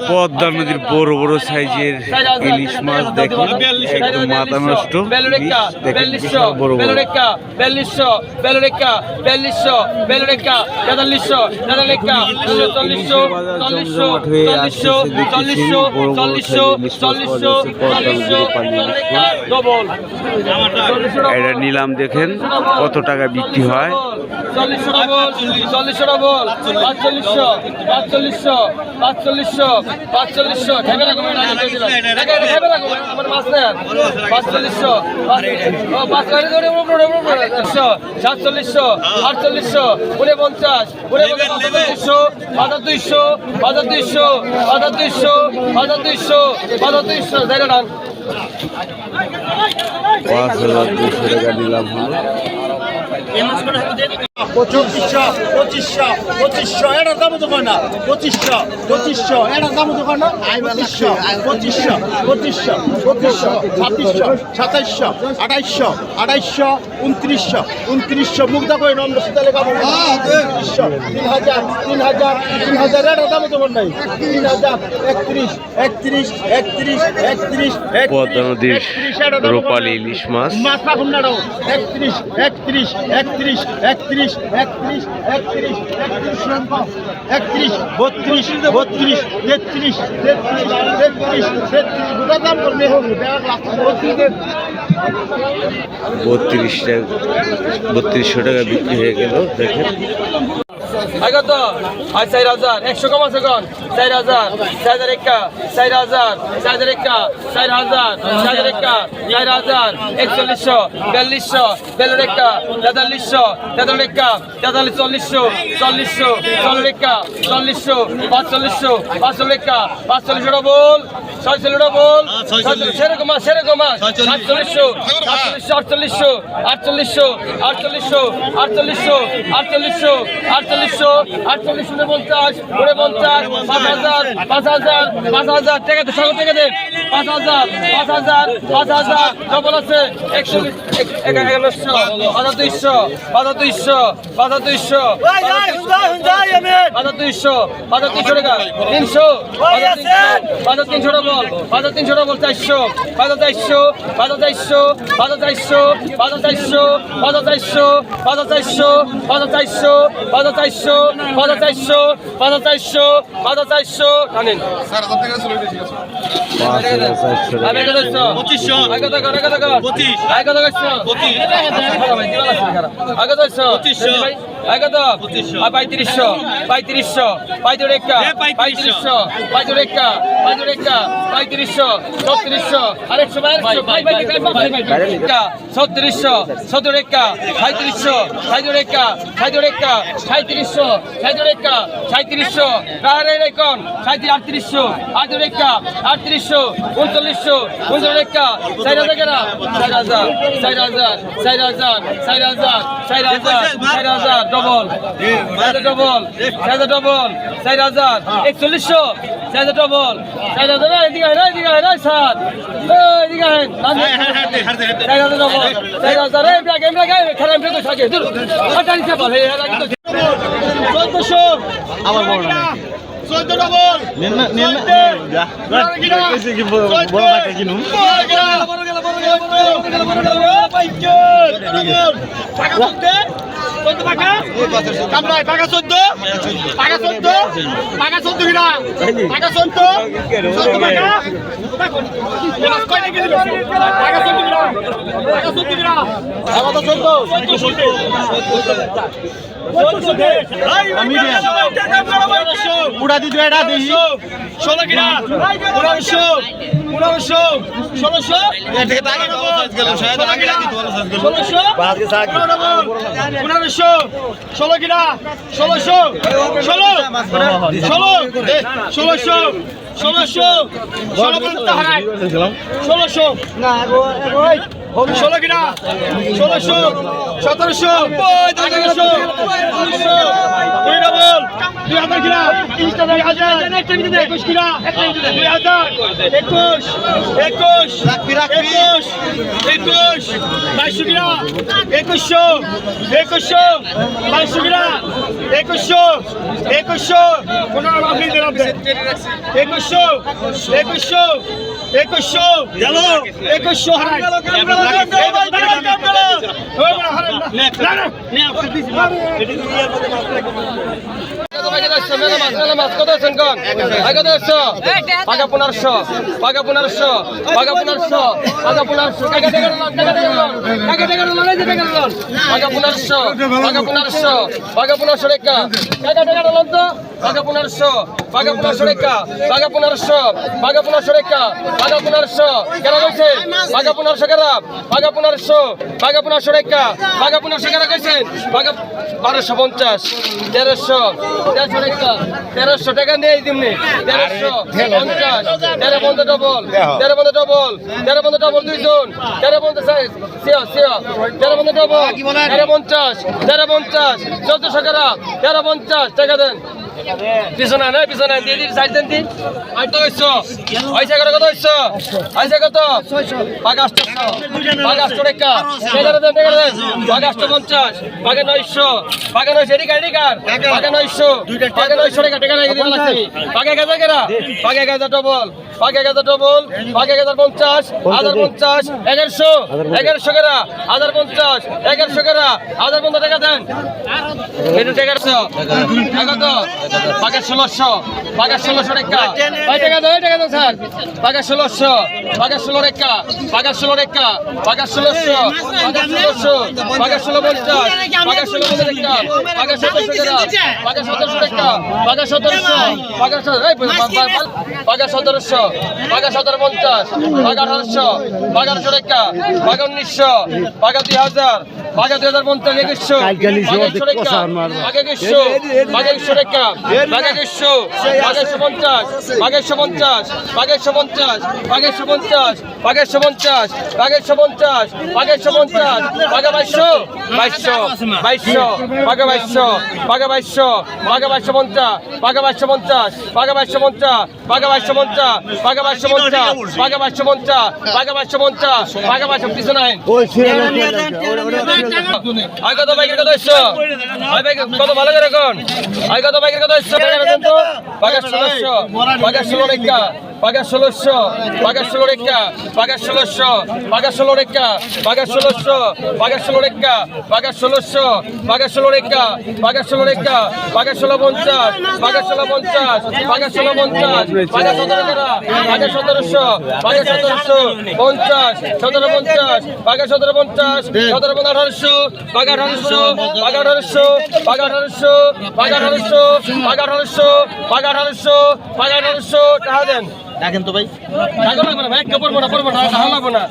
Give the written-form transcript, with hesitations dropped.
পদ্মা নদীর বড় বড় সাইজের ইলিশ মাছ দেখুন, একদম মাথা নষ্ট। বড় বড় এটা নিলাম, দেখেন কত টাকা বিক্রি হয়। 5,200 টাকা নিলাম হলো। 2500 এটা দাম তো কয় না, 2500 এটা দাম তো কয় না, 2500 2500 2700 2800 2900 মুগ্ধা কই নম্বর সুতালে কাম 3000 এটা দাম তো কয় নাই, 3000 31 পদ্মা নদীর রূপালী ইলিশ মাছ। মাথা ঘুমনাড়ো 31 32 33 34 গোটা দাম করলে হবে 3200 টাকা বিক্রি হয়ে গেল। দেখেন কত? 4000 100 কম আছে কোন? 4000 4001 4000 4001 4000 41 4000 4100 4200 42 4300 43 4400 4400 44 4500 4500 বল 46 বল সেরকম সেরকম 4700 4800 4800 4800 4800 5000 টাকা তো সঙ্গে থেকে দেন 5000 ডবল আছে 111 1200 টাকা 300 ডবল 300 ডবল 400 400 টানেন 16 16 কিনা 1600 1700 1800 1900 দুই ডাবল 2000 কিনা 21 কিনা 2000 21 2200 কিনা 2100 2200 কিনা 2100 কোনো আপনি দেন 2100 গেল 2100 হারাই পাকা 1500 পাকা 1500 পাকা 1500 পাকা 1500 টাকা টাকা টাকা টাকা পাকা 1500 পাকা 1500 পাকা 1500 টাকা টাকা টাকা তো পাকা 1500 পাকা 1500 টাকা পাকা 1500 পাকা 1500 টাকা পাকা 1500 কেন কইছে পাকা 1500 কেন পাকা 1500 পাকা 1500 টাকা পাকা 1500 কেন কইছেন পাকা 1250 1300 টাকা 1300 টাকা নেই দিমনি 1350 13 বন্ধ ডবল 13 বন্ধ ডবল 13 বন্ধ ডবল দুইজন 13 বন্ধ সিয়া 13 বন্ধ ডবল 1350 1350 1400 টাকা 1350 টাকা দেন পিছনে না পিছনে দিয়ে দিন সাইড দেন দিন আর তো হইছো আইসা কত হইছো আইসা কত পাকা 800 পাকা 800 টাকা টাকা দেন পাকা 850 পাকা 900 পাকা 900 এডি গাড়ি কার পাকা 900 পাকা 900 টাকা টাকা লাগিয়ে দিন লাগছে পাকা 1000 কেরা পাকা 1000 ডবল পাকা 1000 ডবল পাকা 1050 1050 1100 কেরা 1050 1100 কেরা 1050 টাকা দেন এটা টাকা তো পাকা 1600 পাকা 1600 টাকা ভাই টাকা দাও স্যার পাকা 1600 পাকা 16 টাকা পাকা 16 টাকা পাকা 1600 পাকা 1650 পাকা 1650 টাকা পাকা 1700 টাকা পাকা 1700 টাকা পাকা 1700 পাকা 1700 পাকা 1700 পাকা 1750 পাকা 1800 পাকা 1800 টাকা পাকা 1900 পাকা 2000 পাকা 2050 2100 পাকা 2100 পাকা 2100 টাকা পাকা 2100 পাকা 150 পাকা 150 পাকা 150 পাকা 150 পাকা 150 পাকা 150 পাকা 150 পাকা 2200 পাকা 2200 পাকা 2250 পাকা 2250 পাকা 2250 পাকা 2250 পাকা 2250 পাকা 2250 পাকা 2250 পাকা 2250 পাকা 2250 পিছনে আইন আই কত বাইকের কত হইছো আই বাইক কত ভালো করে কোন আই কত বাইকের কত হইছো তো পাকা 1600 পাকা 16 টাকা পাকা 1600 পাকা 16 টাকা পাকা 1600 পাকা 16 টাকা পাকা 1600 পাকা 16 টাকা পাকা 1600 পাকা 16 টাকা পাকা 16 টাকা পাকা 1650 পাকা 1650 পাকা 1650 পাকা 17 টাকা পাকা 1700 পাকা 1700 50 1750 পাকা 1750 1750 পাকা 1800 পাকা 1800 পাকা 1800 পাকা 1800 পাকা 1800 পাকা 1800 পাকা 1800 টাকা দেন দেখেন তো ভাই টাকা লাগবে না ভাই পড়বো না টাকা লাগবে না